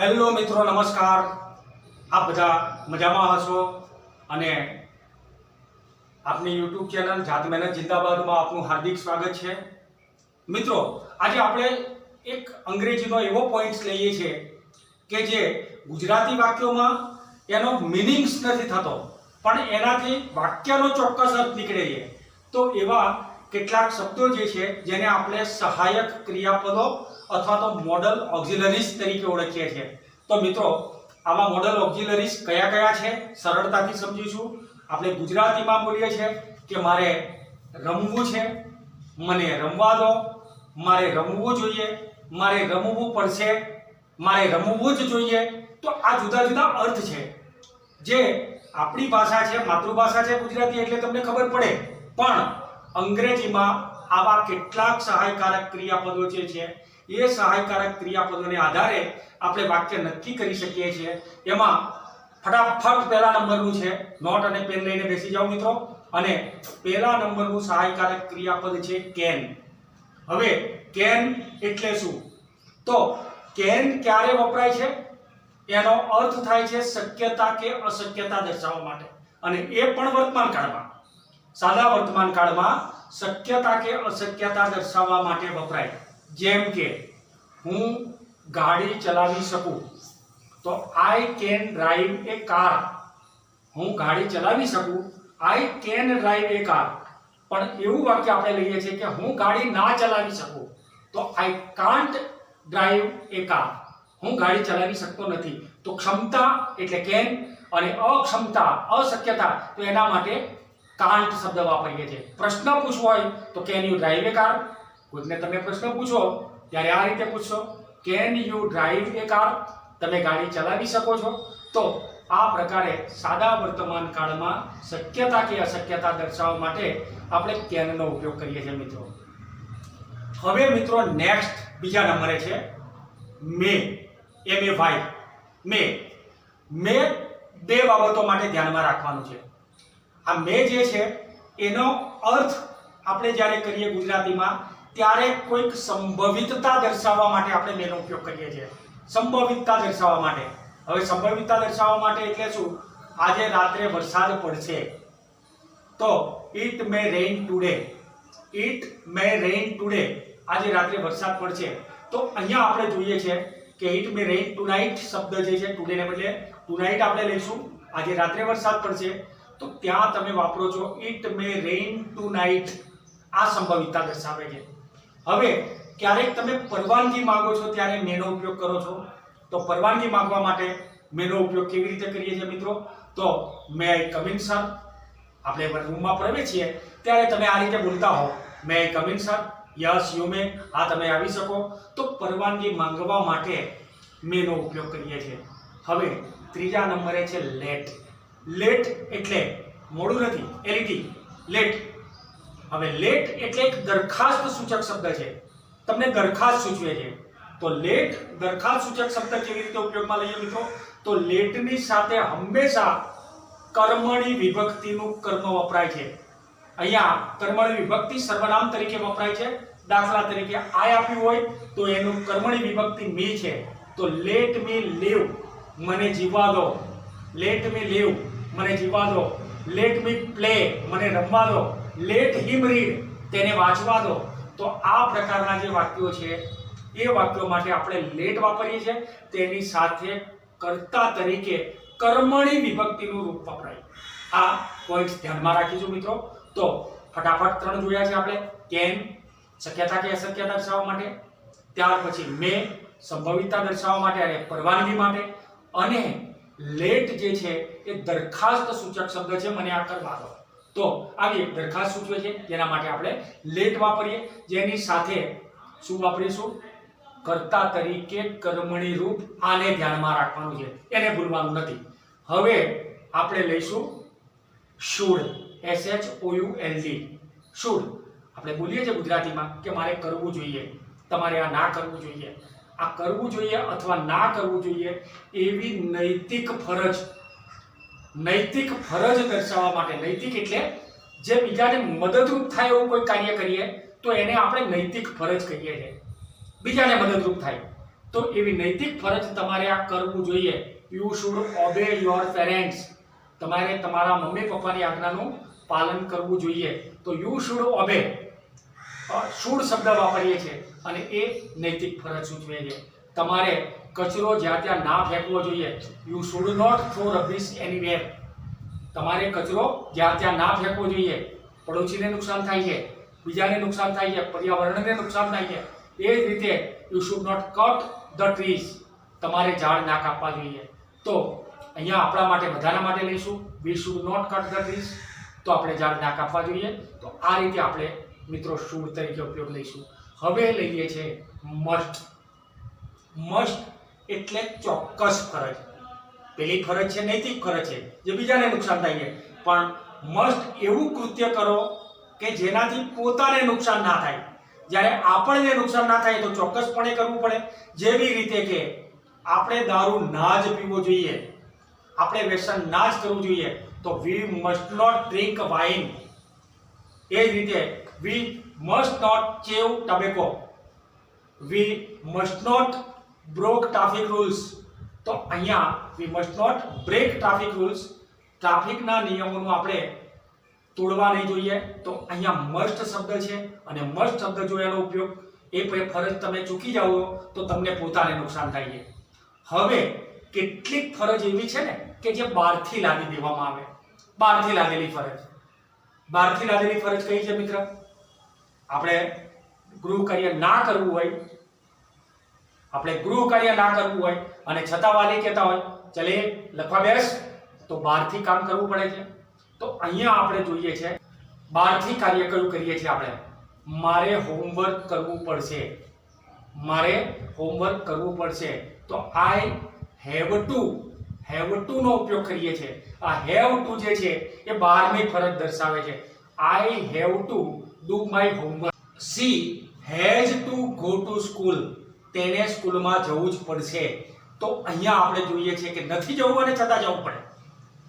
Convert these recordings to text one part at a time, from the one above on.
Hello મિત્રો, નમસ્કાર. આપ બધા મજામાં હશો અને આપની યુટ્યુબ ચેનલ જાત મહેનત જિંદાબાદમાં આપનું હાર્દિક સ્વાગત છે. મિત્રો, આજે આપણે એક અંગ્રેજીનો એવો પોઈન્ટ લઈએ છીએ કે જે ગુજરાતી વાક્યોમાં એનો મિનિંગ્સ નથી થતો, પણ એનાથી વાક્યનો ચોક્કસ અર્થ નીકળે છે. તો એવા કેટલાક શબ્દો જે છે જેને આપણે સહાયક ક્રિયાપદો અથવા તો મોડલ ઓક્ઝિલરીઝ તરીકે ઓળખીએ છીએ. તો મિત્રો, આવા મોડલ ઓક્ઝિલરીઝ કયા કયા છે સરળતાથી સમજીશું. આપણે ગુજરાતીમાં બોલીએ છીએ કે મારે રમવું છે, મને રમવા દો, મારે રમવું જોઈએ, મારે રમવું પડશે, મારે રમવું જ જોઈએ. તો આ જુદા જુદા અર્થ છે જે આપણી ભાષા છે, માતૃભાષા છે ગુજરાતી, એટલે તમને ખબર પડે. પણ અંગ્રેજીમાં આવા કેટલાક સહાયકારક ક્રિયાપદો જે છે એ સહાયકારક ક્રિયાપદોને આધારે આપણે વાક્ય નક્કી કરી શકીએ છીએ. એમાં ફટાફટ પહેલા નંબરનું છે, નોટ અને પેન લઈને બેસી જાઓ મિત્રો. અને પહેલા નંબરનું સહાયકારક ક્રિયાપદ છે કેન. હવે કેન એટલે શું? તો કેન ક્યારે વપરાય છે? એનો અર્થ થાય છે શક્યતા કે અશક્યતા દર્શાવવા માટે, અને એ પણ વર્તમાન કાળમાં, સાદા વર્તમાન કાળમાં શક્યતા કે અશક્યતા દર્શાવવા માટે વપરાય. જેમ કે હું ગાડી ચલાવી શકું, તો I can drive A car. હું ગાડી ચલાવી શકું, I can drive A car. પણ એવું વાક્ય આપણે લઈએ છીએ કે હું ગાડી ના ચલાવી શકું, તો I can't drive A car. હું ગાડી ચલાવી શકતો નથી. તો ક્ષમતા એટલે કેન, અને અક્ષમતા, અશક્યતા, તો એના માટે કાન્ટ શબ્દ વાપરીએ છીએ. પ્રશ્ન પૂછવો હોય તો can you drive A car. કોઈને તમે પ્રશ્ન પૂછો ત્યારે આ રીતે પૂછશો, can you drive A car? તમે ગાડી ચલાવી શકો છો? તો આ પ્રકારે સાદા વર્તમાન કાળમાં શક્યતા કે અશક્યતા દર્શાવવા માટે આપણે કેનનો ઉપયોગ કરીએ છીએ મિત્રો. હવે મિત્રો નેક્સ્ટ બીજા નંબરે છે મે, MAY. મે બે બાબતો માટે ધ્યાનમાં રાખવાનું છે. આ મે જે છે એનો અર્થ આપણે જ્યારે કરીએ ગુજરાતીમાં ત્યારે કોઈક સંભવિતતા દર્શાવવા માટે આપણે મેનો ઉપયોગ કરીએ છીએ. સંભવિતતા દર્શાવવા માટે. હવે સંભવિતતા દર્શાવવા માટે એટલે શું? આજે રાત્રે વરસાદ પડશે, તો it may rain today. It may rain today, આજે રાત્રે વરસાદ પડશે. તો અહીંયા આપણે જોઈએ છે કે ઇટ મે રેઇન ટુનાઇટ શબ્દ જે છે, ટુડે ને બદલે ટુનાઇટ આપણે લઈશું. આજે રાત્રે વરસાદ પડશે, તો ત્યાં તમે વાપરો છો ઇટ મે રેઇન ટુનાઇટ. આ સંભવિતતા દર્શાવે છે. હવે ક્યારેક તમે પરવાનગી માંગો છો ત્યારે મેનો ઉપયોગ કરો છો. તો પરવાનગી માંગવા માટે મેનો ઉપયોગ કેવી રીતે કરીએ છીએ મિત્રો? તો મે આઈ કમ ઇન સર. આપણે રૂમમાં પ્રવેશીએ ત્યારે તમે આ રીતે બોલતા હો, may I come in sir, yes you may, હા તમે આવી શકો. તો પરવાનગી માંગવા માટે મેનો ઉપયોગ કરીએ છીએ. હવે ત્રીજા નંબરે છે લેટ. લેટ એટલે મોડું નથી, એલટી, લેટ. હવે લેટ એટલે એક દરખાસ્ત સૂચક શબ્દ છે, તમને દરખાસ્ત સૂચવે છે. તો લેટ દરખાસ્ત સૂચક શબ્દ કેવી રીતે ઉપયોગમાં લઈએ મિત્રો? તો લેટની સાથે હંમેશા કર્મણી વિભક્તિનું કર્મ વપરાય છે. અહીંયા કર્મણી વિભક્તિ સર્વનામ તરીકે વપરાય છે. દાખલા તરીકે આઈ આપ્યું હોય તો એનું કર્મણી વિભક્તિ મી છે. તો લેટ મી લીવ, મને જીવવા દો. લેટ મી લીવ, મને જીવવા દો. લેટ મી પ્લે, મને રમવા દો. લેટ હિમ રીડ, તેને વાંચવા દો. તો આ પ્રકારના જે વાક્યો છે એ વાક્યો માટે આપણે લેટ વાપરીએ છીએ. તેની સાથે કર્તા તરીકે કર્મણી વિભક્તિનું રૂપ વપરાય. આ પોઈન્ટ ધ્યાનમાં રાખીશું મિત્રો. તો ફટાફટ 3 જોયા છે આપણે. કેન શક્યતા કે અશક્યતા દર્શાવવા માટે, ત્યાર પછી મે સંભવિતતા દર્શાવવા માટે અને પરવાનગી માટે, અને લેટ જે છે એ દરખાસ્ત સૂચક શબ્દ છે, મને આ કરવા દો. તો આવી એક દરખાસ્ત સૂચવે છે, જેના માટે આપણે લેટ વાપરીએ. જેની સાથે શું વાપરીશું? કર્તા તરીકે કર્મણી રૂપ. આને ધ્યાનમાં રાખવાનું છે, એને ભૂલવાનું નથી. હવે આપણે લઈશું શુડ, SHOULD. શુડ આપણે બોલીએ છીએ ગુજરાતીમાં કે મારે કરવું જોઈએ, તમારે આ ના કરવું જોઈએ. આ કરવું જોઈએ અથવા ના કરવું જોઈએ એવી નૈતિક ફરજ દર્શાવવા માટે. નૈતિક એટલે જે બીજાને મદદરૂપ થાય એવું કોઈ કાર્ય કરીએ તો એને આપણે નૈતિક ફરજ કહીએ છીએ. બીજાને મદદરૂપ થાય, તો એવી નૈતિક ફરજ તમારે આ કરવું જોઈએ. You should obey your parents. તમારે તમારા મમ્મી પપ્પાની આજ્ઞાનું પાલન કરવું જોઈએ. તો યુ શુડ ઓબે, શુડ શબ્દ વાપરીએ છીએ અને એ નૈતિક ફરજ સૂચવે છે. તમારે કચરો જ્યાં ત્યાં ના ફેંકવો જોઈએ. You should not throw rubbish anywhere. તમારે કચરો જ્યાં ત્યાં ના ફેંકવો જોઈએ. પડોશીને નુકસાન થાય છે, બીજાને નુકસાન થાય છે, પર્યાવરણને નુકસાન થાય છે. એ જ રીતે you should not cut the trees. તમારે ઝાડ ના કાપવા જોઈએ. તો અહીંયા આપણા માટે બધાના માટે લઈશું we should not cut the trees. તો આપણે ઝાડ ના કાપવા જોઈએ. તો આ રીતે આપણે મિત્રો શુડ તરીકે ઉપયોગ લઈશું. હવે લઈએ છે મસ્ટ. મસ્ટ એટલે ચોક્કસ ફરજ. પેલી ફરજ છે નૈતિક ફરજ છે જે બીજાને નુકસાન થાય છે, પણ મસ્ટ એવું કૃત્ય કરો કે જેનાથી પોતાને નુકસાન ના થાય. જ્યારે આપણને નુકસાન ના થાય તો ચોક્કસપણે કરવું પડે. જેવી રીતે કે આપણે દારૂ ના જ પીવો જોઈએ, આપણે વ્યસન ના જ કરવું જોઈએ. તો we must not drink wine. એ જ રીતે we must not chew tobacco. We must not broke traffic rules. તો અહીંયા we must not break traffic rules. ટ્રાફિકના નિયમોનું આપણે તોડવા નહીં જોઈએ. તો અહીંયા મસ્ટ શબ્દ છે અને મસ્ટ શબ્દ જો એનો ઉપયોગ એ ફરજ તમે ચૂકી જાઓ તો તમને પોતાને નુકસાન થાય છે. હવે કેટલીક ફરજ એવી છે ને કે જે બહારથી લાદી દેવામાં આવે. બહારથી લાદેલી ફરજ. બહારથી લાદેલી ફરજ કઈ છે મિત્ર? આપણે ગૃહ કાર્ય ના કરવું હોય, આપણે ગૃહ કાર્ય ના કરવું હોય અને છતાં વાલી કહેતા હોય ચલે લખવા બેસ, તો બહારથી કામ કરવું પડે છે. તો અહીંયા આપણે જોઈએ છે બહારથી કાર્ય કયું કરીએ છીએ આપણે? મારે હોમવર્ક કરવું પડશે. મારે હોમવર્ક કરવું પડશે. તો આઈ હેવ ટુ નો ઉપયોગ કરીએ છીએ. આ હેવ ટુ જે છે એ બહારની ફરજ દર્શાવે છે. I have to do my homework. She has to go to school. તેને સ્કૂલમાં જવું જ પડશે. તો અહીંયા આપણે જોઈએ છે કે નથી જવું અને છતાં જવું પડે.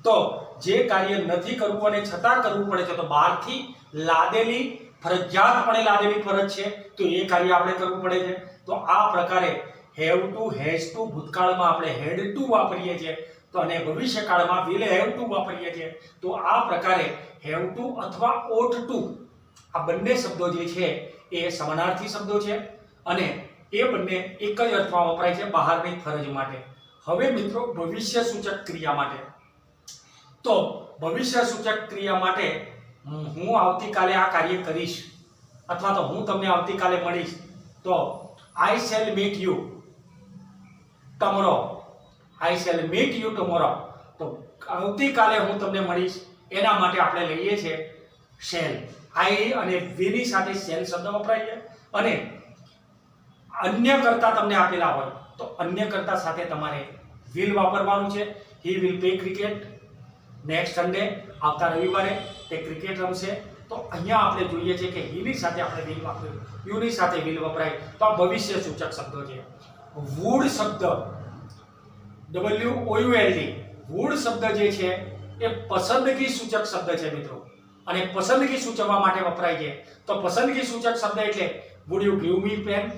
તો જે કાર્ય નથી કરવું અને છતાં કરવું પડે છે તો બહારથી લાદેલી, ફરજિયાતપણે લાદેલી ફરજ છે તો એ કાર્ય આપણે કરવું પડે છે. તો આ પ્રકારે હેવ ટુ, હેઝ ટુ, ભૂતકાળમાં આપણે હેડ ટુ વાપરીએ છીએ તો અને ભવિષ્યકાળમાં વિલ હેવ ટુ વાપરીએ છીએ. તો આ પ્રકારે હેવ ટુ અથવા ઓટ ટુ આ બંને શબ્દો જે છે એ સમાનાર્થી શબ્દો છે અને એ બંને એક જ અર્થમાં વપરાય છે બહારની ફરજ માટે. હવે મિત્રો ભવિષ્ય સૂચક ક્રિયા માટે. તો ભવિષ્ય સૂચક ક્રિયા માટે હું આવતીકાલે આ કાર્ય કરીશ અથવા તો હું તમને આવતીકાલે મળીશ. તો આઈ shell meet you tomorrow. I shell meet you tomorrow. તો આવતીકાલે હું તમને મળીશ એના માટે આપણે લઈએ છીએ શેલ. આઈ અને વીની સાથે શેલ શબ્દ વપરાય છે. અને અન્ય કરતા તમને આપેલા હોય તો અન્ય કરતા સાથે તમારે વિલ વાપરવાનું છે. He will play cricket. Next Sunday, આવતા રવિવારે તે ક્રિકેટ રમશે. તો અહીંયા આપણે જોઈએ છે કે હીની સાથે આપણે વિલ વાપર્યું, યુની સાથે વિલ વપરાય તો આ ભવિષ્ય સૂચક શબ્દો છે. વુડ શબ્દ WOULD. વુડ શબ્દ જે છે એ પસંદગી સૂચક શબ્દ છે મિત્રો અને પસંદગી સૂચવવા માટે વપરાય છે. તો પસંદગી સૂચક શબ્દ એટલે would you give me pen.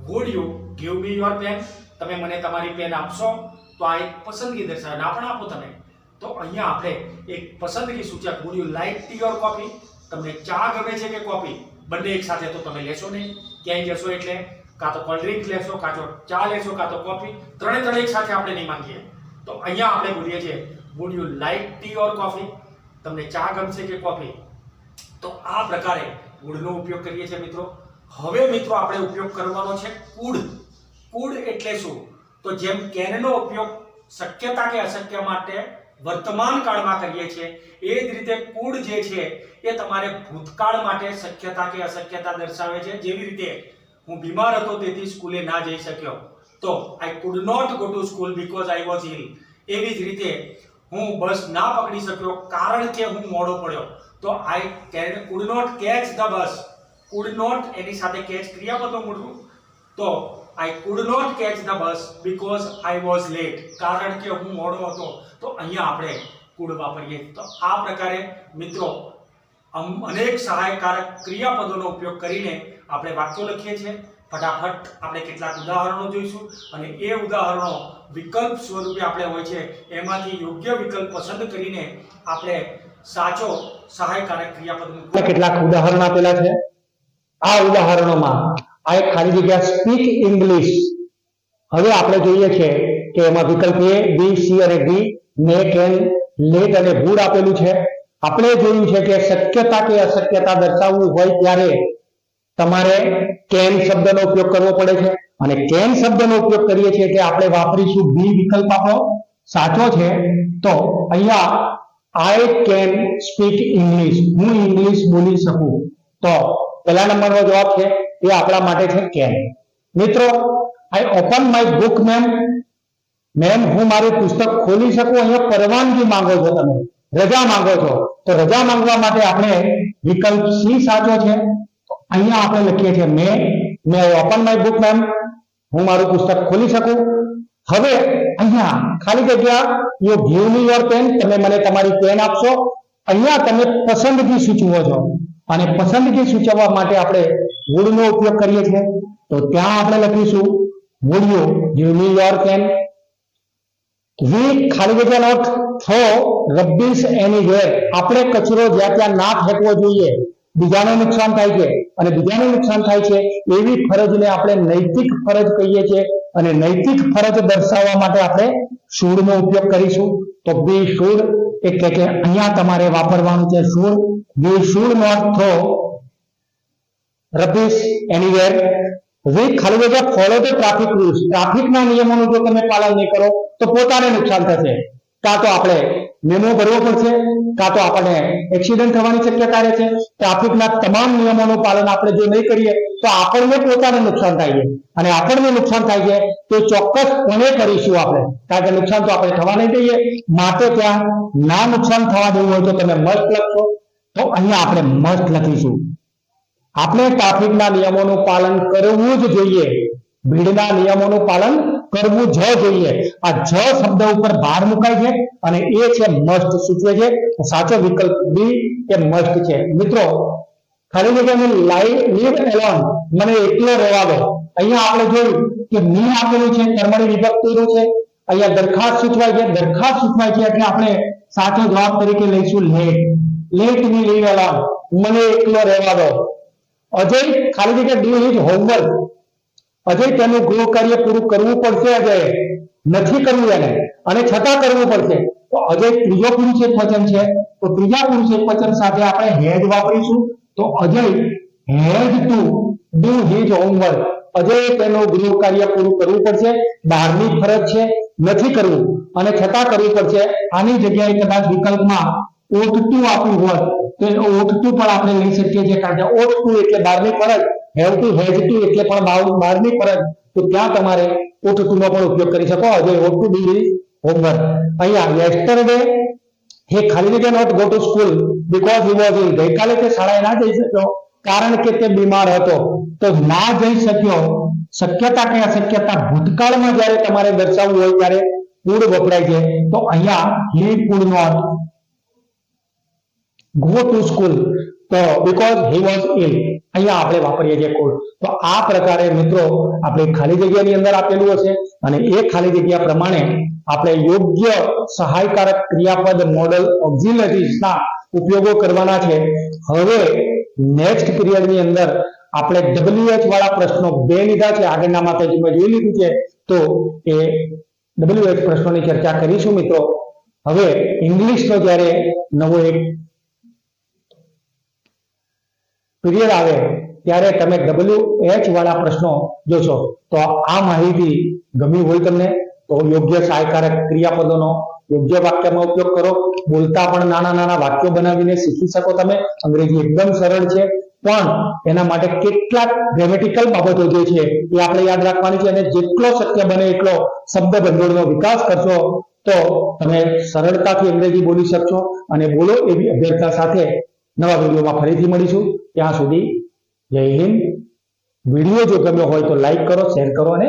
Would you give me your pen. તમે મને તમારી પેન આપશો? તો આ એક પસંદગી દર્શાવે. ના પણ આપો તમે. તો અહીંયા આપણે એક પસંદગી સૂચક would you like T or coffee. તમને ચા ગમે છે કે કોફી? બંને એક સાથે તો તમે લેશો નહીં. ક્યાંય જશો એટલે કાં તો કોલ્ડ ડ્રિંક લેશો, કાં તો ચા લેશો, કાં તો કોફી. ત્રણે એક સાથે આપણે નહીં માંગીએ. તો અહીંયા આપણે બોલીએ છીએ would you like T or coffee. તમને ચા ગમશે કે કોફી? તો આ પ્રકારે વુડનો ઉપયોગ કરીએ છીએ મિત્રો. હવે મિત્રો આપણે ઉપયોગ કરવાનો છે કુડ. કુડ એટલે શું? તો જેમ કેનનો ઉપયોગ શક્યતા કે અશક્ય માટે વર્તમાન કાળમાં કરીએ છીએ એ જ રીતે કુડ જે છે એ તમારે ભૂતકાળ માટે શક્યતા કે અશક્યતા દર્શાવે છે. જેવી રીતે હું બીમાર હતો તેથી સ્કૂલે ના જઈ શક્યો તો I could not go to school because I was ill. એવી જ રીતે હું બસ ના પકડી શક્યો કારણ કે હું મોડો પડ્યો તો I could not catch the bus. Could not એની સાથે કેચ ક્રિયાપદનું મૂળવું. તો I could not catch the bus because I was late. કારણ કે હું મોડો હતો. તો અહીંયા આપણે કુડ વાપરીએ. તો આ પ્રકારે મિત્રો અનેક સહાયકારક ક્રિયાપદોનો ઉપયોગ કરીને આપણે વાક્યો લખીએ છીએ. ફટાફટ આપણે કેટલાક ઉદાહરણો જોઈશું અને એ ઉદાહરણો વિકલ્પ સ્વરૂપે આપણે હોય છે એમાંથી યોગ્ય વિકલ્પ પસંદ કરીને આપણે સાચો સહાયકારક ક્રિયાપદનું કેટલાક ઉદાહરણ આપેલા છે। આ ઉદાહરણોમાં આ એક ખાલી જગ્યા સ્પીક ઇંગ્લિશ। હવે આપણે જોઈએ છે કે એમાં વિકલ્પ એ, બી, સી અને ડી, મે, કેન, લેટ અને વુડ આપેલું છે। આપણે જોયું છે કે શક્યતા કે અશક્યતા દર્શાવવું હોય ત્યારે તમારે કેન શબ્દનો ઉપયોગ કરવો પડે છે અને કેન શબ્દનો ઉપયોગ કરીએ છીએ એટલે આપણે વાપરીશું બી વિકલ્પ। આપણો સાચો છે તો અહીંયા આઈ કેન સ્પીક ઇંગ્લિશ, હું ઇંગ્લિશ બોલી શકું, તો પહેલા નંબરનો જવાબ છે એ આપણા માટે છે કેન। મિત્રો, I open my book ma'am, ma'am હું મારું પુસ્તક ખોલી શકું, અહીંયા પરવાનગી માંગો છો, તમે રજા માંગો છો, તો રજા માંગવા માટે આપણે વિકલ્પ સી સાચો છે। અહીંયા આપણે લખીએ છીએ may open my book ma'am, હું મારું પુસ્તક ખોલી શકું। હવે અહીંયા ખાલી જગ્યા you give me your pen, તમે મને તમારી પેન આપશો। અહીંયા તમે પસંદગી સૂચવો છો અને પસંદગી સૂચવવા માટે આપણે વુડ નો ઉપયોગ કરીએ છીએ, તો ત્યાં આપણે લખીશું would you give me your pen. We ખાલી જગ્યા નોટ થ્રો રબીશ એનીવેર, આપણે કચરો જ્યાં ત્યાં ના ફેંકવો જોઈએ, બીજાને નુકસાન થાય છે અને બીજાને નુકસાન થાય છે એવી ફરજને આપણે નૈતિક ફરજ કહીએ છીએ અને નૈતિક ફરજ દર્શાવવા માટે આપણે શુડ નો ઉપયોગ કરીશું। તો બી શુડ એટલે કે અહીંયા તમારે વાપરવાનું છે should. We should not throw rubbish anywhere. We ખાલી જગ્યા ફોલો ધ ટ્રાફિક રૂલ્સ, ટ્રાફિકના નિયમોનું જો તમે પાલન નહીં કરો તો પોતાને નુકસાન થશે, કાં તો આપણે મેમો ભરવો પડશે, કાં તો આપણને એક્સિડન્ટ થવાની શક્યતા રહે છે। ટ્રાફિકના તમામ નિયમોનું પાલન આપણે જો નહીં કરીએ તો આપણને પોતાને નુકસાન થાય છે અને આપણને નુકસાન થાય છે તો ચોક્કસપણે કરીશું આપણે, કારણ કે નુકસાન તો આપણે થવા નહીં દઈએ। માટે ત્યાં ના નુકસાન થવા દેવું હોય તો તમે મસ્ટ લખશો, તો અહીંયા આપણે મસ્ટ લખીશું। આપણે ટ્રાફિકના નિયમોનું પાલન કરવું જ જોઈએ, ભીડના નિયમોનું પાલન કરવું જ જોઈએ। આ જ શબ્દ ઉપર ભાર મુકાય છે અને એ છે મસ્ટ સૂચવે છે। સાચો વિકલ્પ બી એ મસ્ટ છે। મિત્રો, ખાલી જગ્યાને લીવ એલોન, મને એકલો રહેવા દો, અહીંયા આપણે જોયું કે મી આપેલું છે, કર્મણી વિભક્તિનું છે, અહીંયા દરખાસ્ત સૂચવાય છે, દરખાસ્ત સૂચવાય છે એટલે આપણે સાચો જવાબ તરીકે લઈશું લેટ મી લીવ એલોન, મને એકલો રહેવા દો। અજય ખાલી જગ્યા ડુ હિઝ હોમવર્ક, અજય તેનું ગૃહ કાર્ય પૂરું કરવું પડશે, અજય નથી કરવું એને અને છતાં કરવું પડશે, તો અજય ત્રીજો પુરુષ એકવચન છે તો ત્રીજા પુરુષ એકવચન સાથે આપણે હેડ વાપરીશું। તો Ajay had to do his homework, Ajay તેનું ગૃહ કાર્ય પૂરું કરવું પડશે, બહારની ફરજ છે, નથી કરવું અને છતાં કરવું પડશે। આની જગ્યાએ કદાચ વિકલ્પમાં ought to આપ્યું હોત તો ought to પણ આપણે લઈ શકીએ છીએ, કારણ કે ought to એટલે બહારની ફરજ, have to has to એટલે પણ બહારની ફરજ, તો ત્યાં તમારે ought to નો પણ ઉપયોગ કરી શકો। Ajay ought to do his homework। અહીંયા yesterday he ખાલી જગ્યા not go to school because he was ill, ગઈકાલે તે શાળાએ ના જઈ શક્યો કારણ કે તે બીમાર હતો, તો ના જઈ શક્યો શક્યતા કે અશક્યતા ભૂતકાળમાં જ્યારે તમારે દર્શાવવું હોય ત્યારે could વપરાય છે, તો અહીંયા he could not go to school તો because he was ill, અહીંયા આપણે વાપરીએ છીએ could। તો આ પ્રકારે મિત્રો આપણે ખાલી જગ્યાની અંદર આપેલું હશે અને એ ખાલી જગ્યા પ્રમાણે આપણે યોગ્ય સહાયકારક ક્રિયાપદ મોડલ ઓક્ઝિલરીઝના ઉપયોગો કરવાના છે। હવે નેક્સ્ટ પીરિયડની અંદર આપણે WH વાળા પ્રશ્નો બે લીધા છે, આગળના માતાજીમાં જોઈ લીધું છે, તો એ WH પ્રશ્નોની ચર્ચા કરીશું મિત્રો। હવે ઇંગ્લિશનો જ્યારે નવો એક પીરિયડ આવે ત્યારે તમે WH વાળા પ્રશ્નો જોશો। તો આ માહિતી ગમી હોય તમને તો યોગ્ય સહાયકારક ક્રિયાપદોનો યોગ્ય વાક્યમાં ઉપયોગ કરો, બોલતા પણ નાના નાના વાક્યો બનાવીને શીખી શકો તમે। અંગ્રેજી એકદમ સરળ છે પણ એના માટે કેટલાક ગ્રામેટિકલ બાબતો જે છે એ આપણે યાદ રાખવાની છે અને જેટલો શક્ય બને એટલો શબ્દ ભંડોળનો વિકાસ કરશો તો તમે સરળતાથી અંગ્રેજી બોલી શકશો અને બોલો એવી અભ્યર્થના સાથે નવા વિડીયોમાં ફરીથી મળીશું। ત્યાં સુધી જય હિન્દ। વિડીયો જો ગમ્યો હોય તો લાઈક કરો, શેર કરો અને